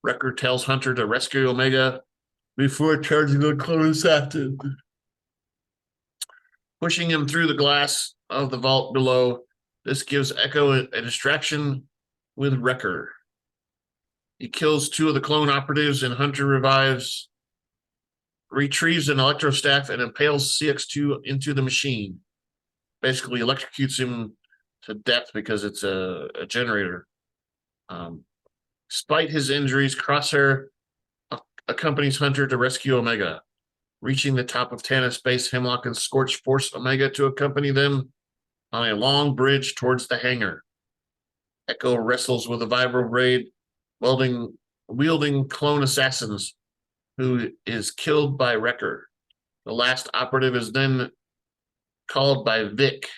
Wrecker tells Hunter to rescue Omega before charging the clone assassin. Pushing him through the glass of the vault below, this gives Echo a distraction with Wrecker. He kills two of the clone operatives and Hunter retrieves an electrostaff and impales CX-2 into the machine. Basically electrocutes him to death because it's a generator. Despite his injuries, Crosshair accompanies Hunter to rescue Omega. Reaching the top of Tannis Base, Hemlock and Scorch force Omega to accompany them on a long bridge towards the hangar. Echo wrestles with a vibroblade, wielding clone assassins, who is killed by Wrecker. The last operative is then killed by Vic.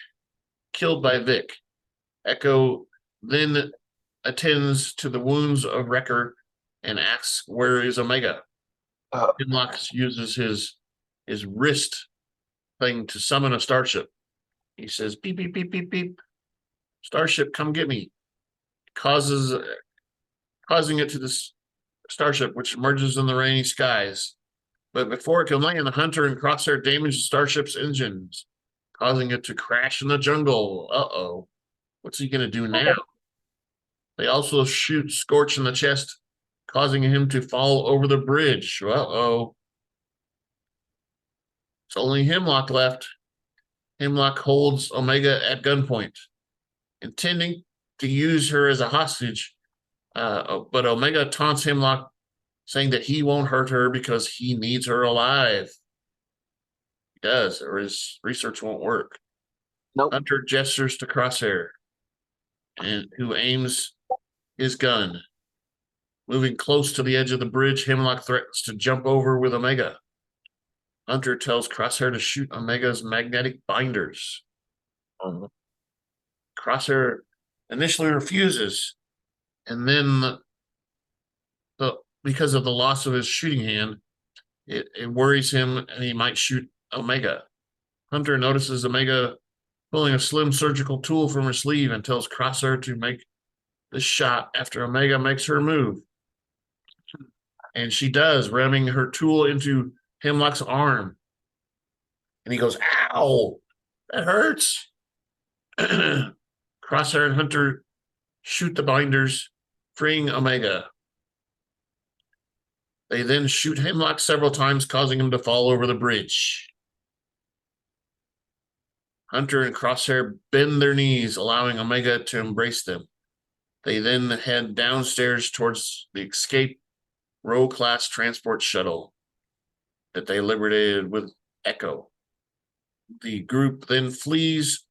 Echo then attends to the wounds of Wrecker and asks, where is Omega? Hemlock uses his wrist thing to summon a starship. He says, beep, beep, beep, beep, beep. Starship, come get me. Causing it to this starship, which emerges in the rainy skies. But before it can land, Hunter and Crosshair damage the starship's engines, causing it to crash in the jungle. Uh-oh. What's he going to do now? They also shoot Scorch in the chest, causing him to fall over the bridge. Uh-oh. It's only Hemlock left. Hemlock holds Omega at gunpoint, intending to use her as a hostage. But Omega taunts Hemlock, saying that he won't hurt her because he needs her alive. He does, or his research won't work. Nope. Hunter gestures to Crosshair, and who aims his gun. Moving close to the edge of the bridge, Hemlock threatens to jump over with Omega. Hunter tells Crosshair to shoot Omega's magnetic binders. Crosshair initially refuses, and then because of the loss of his shooting hand, it worries him and he might shoot Omega. Hunter notices Omega pulling a slim surgical tool from her sleeve and tells Crosshair to make the shot after Omega makes her move. And she does, ramming her tool into Hemlock's arm. And he goes, ow, that hurts. Crosshair and Hunter shoot the binders, freeing Omega. They then shoot Hemlock several times, causing him to fall over the bridge. Hunter and Crosshair bend their knees, allowing Omega to embrace them. They then head downstairs towards the escape Row-class transport shuttle that they liberated with Echo. The group then flees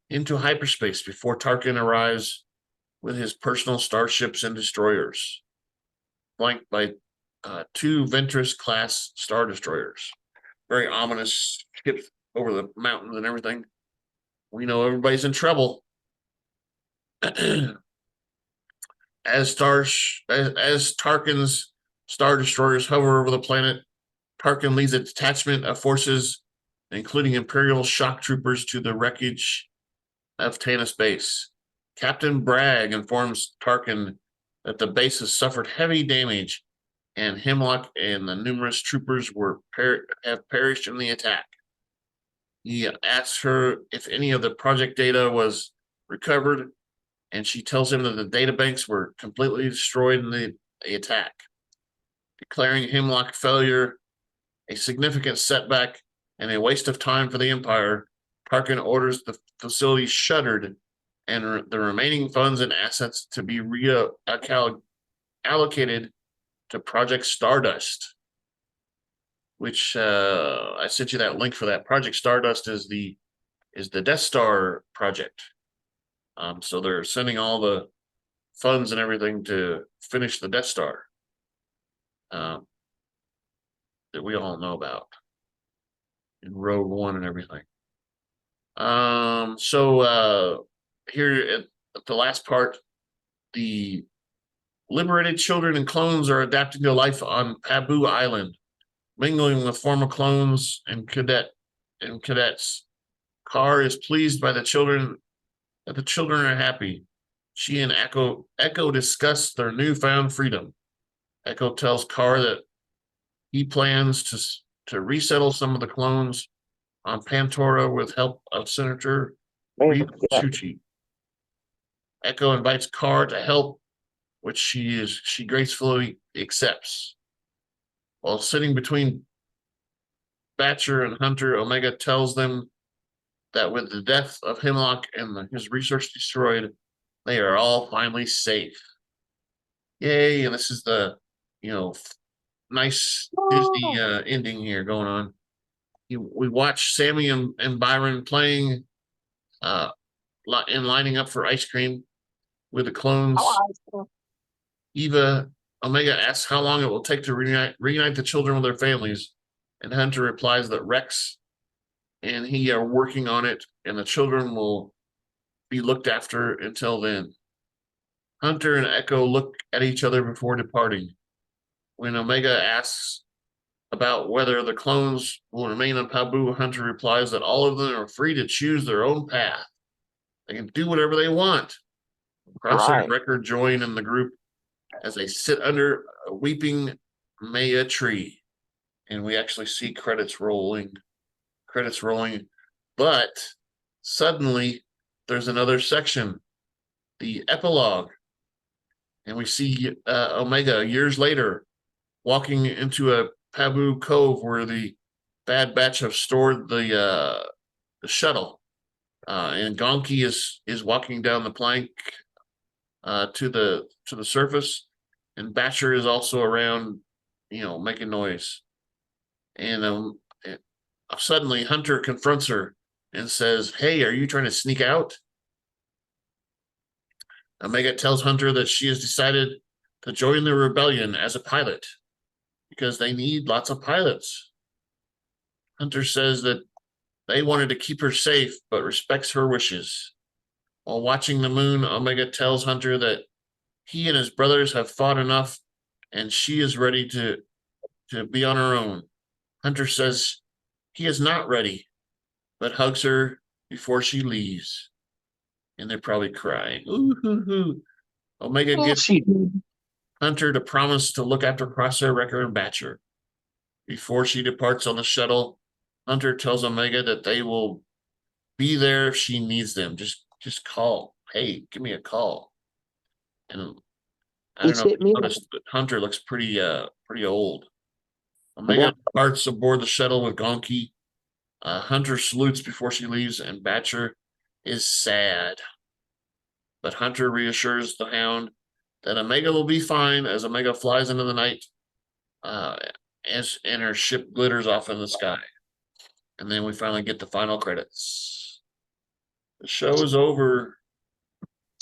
The show is over.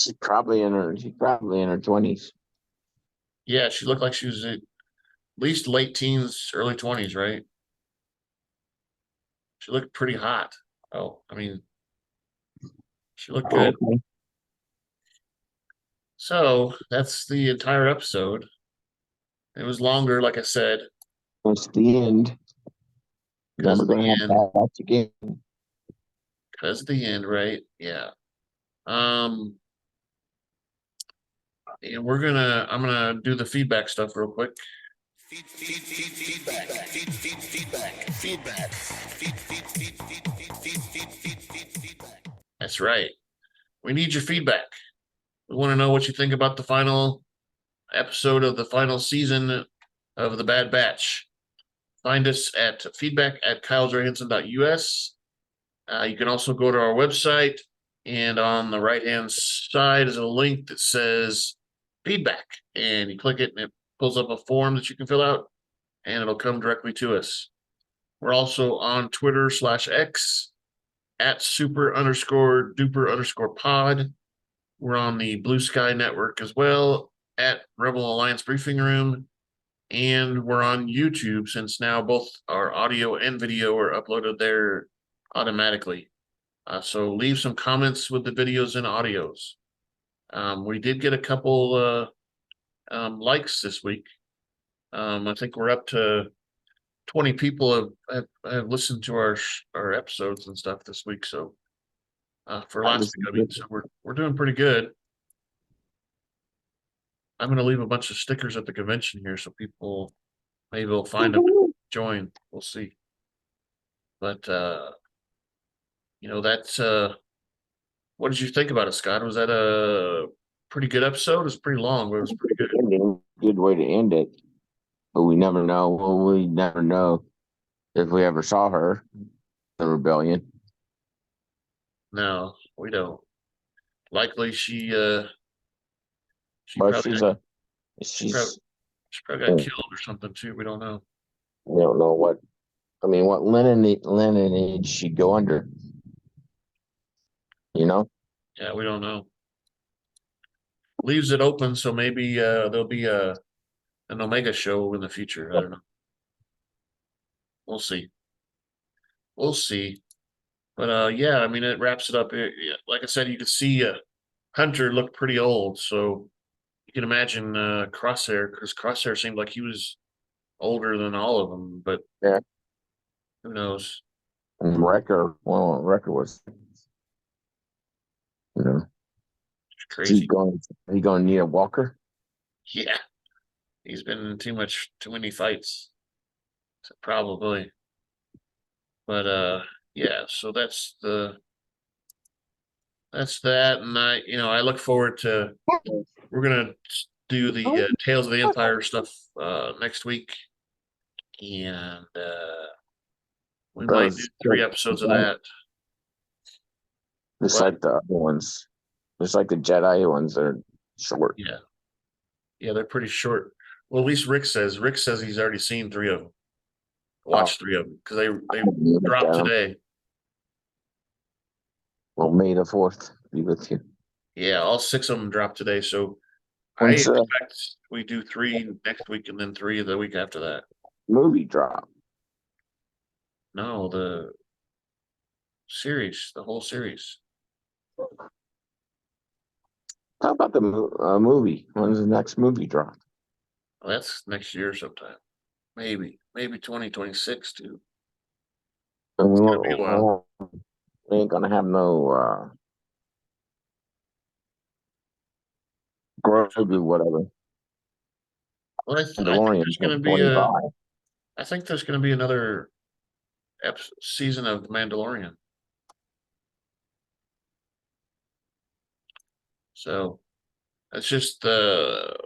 She's probably in her 20s. Yeah, she looked like she was at least late teens, early 20s, right? She looked pretty hot. Oh, I mean, she looked good. Okay. So that's the entire episode. It was longer, like I said. That's the end. Because Never gonna have that again. Because of the end, right? Yeah. And I'm gonna do the feedback stuff real quick. Feedback. That's right. We need your feedback. We want to know what you think about the final episode of the final season of The Bad Batch. Find us at feedback@kylesrayhanson.us. You can also go to our website, and on the right-hand side is a link that says feedback, and you click it, and it pulls up a form that you can fill out, and it'll come directly to us. We're also on Twitter/X at super_duper_pod. We're on the Blue Sky Network as well at Rebel Alliance Briefing Room. And we're on YouTube, since now both our audio and video are uploaded there automatically. So leave some comments with the videos and audios. We did get a couple likes this week. I think we're up to 20 people have listened to our episodes and stuff this week. So for last week, I mean, so we're doing pretty good. I'm going to leave a bunch of stickers at the convention here, so people maybe will find them, join. We'll see. But that's what did you think about it, Scott? Was that a pretty good episode? It was pretty long, but it was pretty good. Good way to end it. But we never know. Well, we never know if we ever saw her, the rebellion. No, we don't. Likely she But probably she's probably got killed or something too. We don't know. We don't know what lineage she'd go under. Yeah, we don't know. Leaves it open, so maybe there'll be an Omega show in the future. I don't know. We'll see. But yeah, I mean, it wraps it up. Like I said, you could see Hunter looked pretty old, so you can imagine Crosshair, because Crosshair seemed like he was older than all of them. But yeah, who knows? And Wrecker was, it's crazy. He's going to need a walker. Yeah, he's been in too many fights. So probably. But yeah, so that's that, and I look forward to. We're gonna do the Tales of the Empire stuff next week, and we might do 3 episodes of that. Just like the other ones, just like the Jedi ones, they're short. Yeah, they're pretty short. Well, at least Rick says he's already seen 3 of them. Watched 3 of them because they dropped today. Well, May the 4th be with you. Yeah, all 6 of them dropped today. So I expect we do 3 next week and then 3 the week after that. Movie drop. No, the whole series. How about the movie? When's the next movie drop? Well, that's next year sometime. Maybe 2026 too. And we ain't gonna have no Grogu, whatever. Well, I think there's going to be another season of The Mandalorian. So it's just the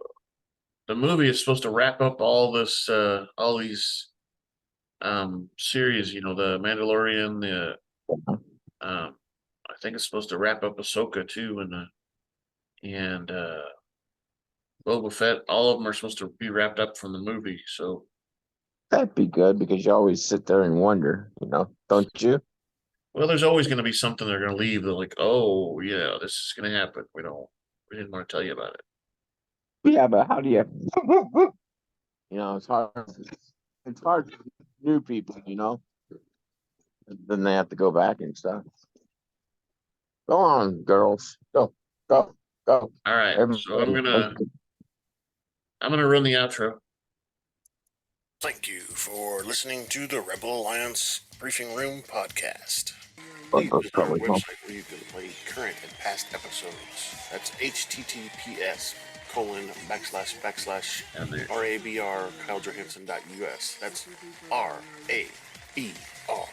movie is supposed to wrap up all these series. The Mandalorian. I think it's supposed to wrap up Ahsoka too, and Boba Fett. All of them are supposed to be wrapped up from the movie. So that'd be good, because you always sit there and wonder, don't you? Well, there's always going to be something they're going to leave. They're like, oh, yeah, this is going to happen. We didn't want to tell you about it. Yeah, but how do you? It's hard. It's hard for new people, Then they have to go back and stuff. Go on, girls. Go. All right. So Everybody. I'm gonna run the outro. Thank you for listening to the Rebel Alliance Briefing Room podcast. Please visit our website where you can play current and past episodes. That's https://RABR KyleJohansson.us. That's RABR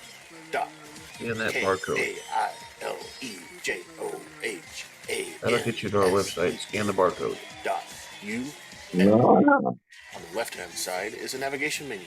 dot And that barcode. KILEJOHAN. That'll get you to our website. Scan the barcode. On the left-hand side is a navigation menu.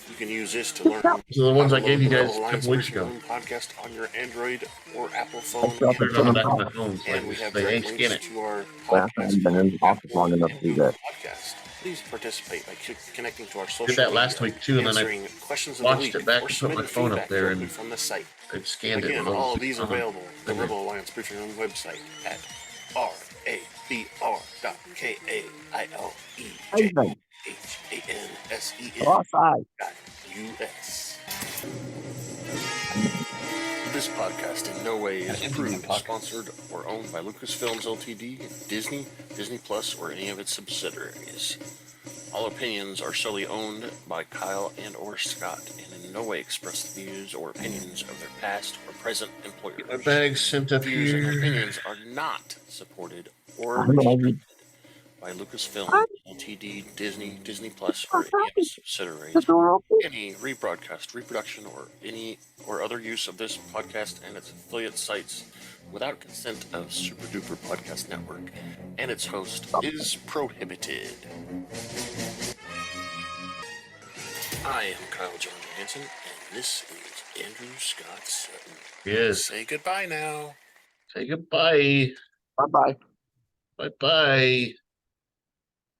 You can use this to learn. These are the ones I how to gave you load the guys a Rebel couple weeks Alliance ago. podcast on your Android or Apple phone. Put it on the back of my phone. So And we have they direct scan links it. to our Yeah, I podcast. haven't been in the office long enough to do that. Podcast. Please participate by connecting to our social Did that last media, week too, and then I answering questions of the watched week, it back or and put my submitting phone up feedback there directly and from the site. I scanned it. Again, when I was all of these are available at the Mhm. Rebel Alliance Briefing Room website at RABR.KAILEJOHANSEN.US. This podcast in no way is approved, sponsored, or owned by Lucasfilms Ltd., Disney, Disney Plus, or any of its subsidiaries. All opinions are solely owned by Kyle and or Scott, and in no way express the views or opinions of their past or present employers. My bag's sent up Views and here. opinions are not supported or restricted by Lucasfilm Ltd., Disney, Disney Plus, or any of its subsidiaries. Any rebroadcast, reproduction, or other use of this podcast and its affiliate sites without consent of Super Duper Podcast Network and its host is prohibited. I am Kyle John Johansson, and this is Andrew Scott Sutton. Yes. Say goodbye now. Say goodbye. Bye-bye. Bye-bye.